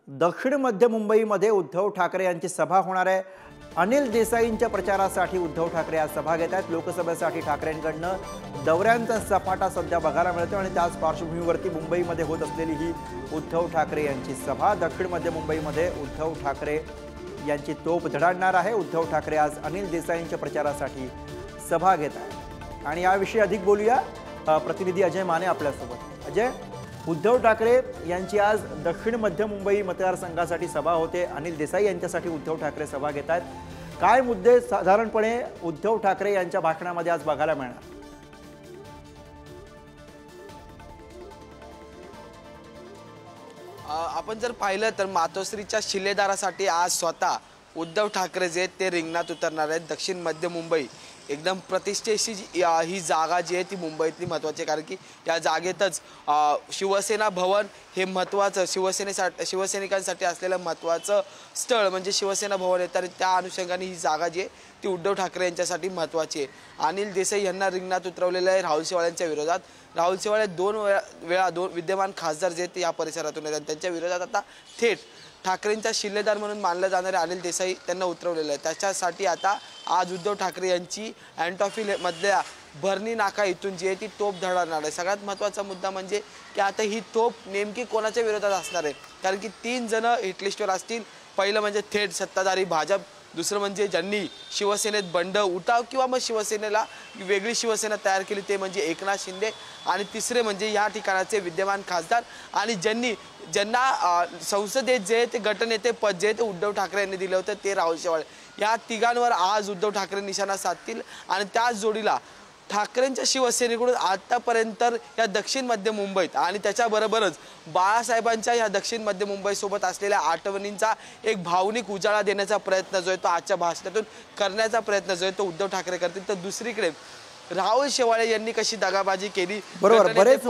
दक्षिण मध्य मुंबईमध्ये उद्धव ठाकरे यांची सभा होणार आहे। अनिल देसाईंच्या प्रचारासाठी उद्धव ठाकरे आज सभा घेत आहेत। लोकसभेसाठी ठाकरेंकडनं दौऱ्यांचा सपाटा सध्या बघायला मिळतो आणि त्याच पार्श्वभूमीवरती मुंबईमध्ये होत असलेली ही उद्धव ठाकरे यांची सभा दक्षिण मध्य मुंबईमध्ये उद्धव ठाकरे यांची तोप धडाडणार आहे। उद्धव ठाकरे आज अनिल देसाईंच्या प्रचारासाठी सभा घेत आहेत आणि याविषयी अधिक बोलूया। प्रतिनिधी अजय माने आपल्यासोबत। अजय, उद्धव ठाकरे यांची आज दक्षिण मध्य मुंबई मतदारसंघासाठी सभा होते। अनिल देसाई यांच्यासाठी उद्धव ठाकरे सभा घेत आहेत। काय मुद्दे साधारणपणे उद्धव ठाकरे यांच्या भाषणामध्ये आज बघायला मिळणार? आपण जर पाहिलं तर मातोश्रीच्या शिलेदारासाठी आज स्वतः उद्धव ठाकरे जे ते रिंगणात उतरणार आहेत। दक्षिण मध्य मुंबई एकदम प्रतिष्ठेची ही जागा जी आहे ती मुंबईतली महत्त्वाची आहे, कारण की या जागेतच शिवसेना भवन हे महत्त्वाचं शिवसैनिकांसाठी असलेलं महत्त्वाचं स्थळ म्हणजे शिवसेना भवन आहे। तर त्या अनुषंगाने ही जागा जी आहे ती उद्धव ठाकरे यांच्यासाठी महत्त्वाची आहे। अनिल देसाई यांना रिंगणात उतरवलेलं आहे राहुल शेवाळ्यांच्या विरोधात। राहुल शेवाळे दोन विद्यमान खासदार जे ते या परिसरातून आहेत, त्यांच्या विरोधात आता थेट ठाकरेंचा शिलेदार म्हणून मानले जाणारे अनिल देसाई त्यांना उतरवलेलं आहे। त्याच्यासाठी आता आज उद्धव ठाकरे यांची अँटॉफी मधल्या भरणी नाका इथून जी आहे ती तोप धडकणार आहे। सगळ्यात महत्त्वाचा मुद्दा म्हणजे की आता ही तोप नेमकी कोणाच्या विरोधात असणार आहे, कारण की 3 जण हिटलिस्टवर असतील। पहिलं म्हणजे थेट सत्ताधारी भाजप, दुसरं म्हणजे ज्यांनी शिवसेनेत बंड उठाव किंवा मग शिवसेनेला वेगळी शिवसेना तयार केली ते म्हणजे एकनाथ शिंदे, आणि तिसरे म्हणजे या ठिकाणाचे विद्यमान खासदार आणि ज्यांना संसदेत जे ते गटनेते पद जे ते उद्धव ठाकरे यांनी दिलं होतं ते राहुल शेवाळे। या तिघांवर आज उद्धव ठाकरे निशाणा साधतील आणि त्याच जोडीला ठाकरेंच्या शिवसेनेकडून आतापर्यंत या दक्षिण मध्य मुंबईत आणि त्याच्याबरोबरच बाळासाहेबांच्या या दक्षिण मध्य मुंबईसोबत असलेल्या आठवणींचा एक भावनिक उजाळा देण्याचा प्रयत्न जो आहे तो आजच्या भाषणातून करण्याचा प्रयत्न जो आहे तो उद्धव ठाकरे करतील। तर दुसरीकडे राहुल शेवाळे यांनी कशी दगाबाजी केली, बरोबर, बरेच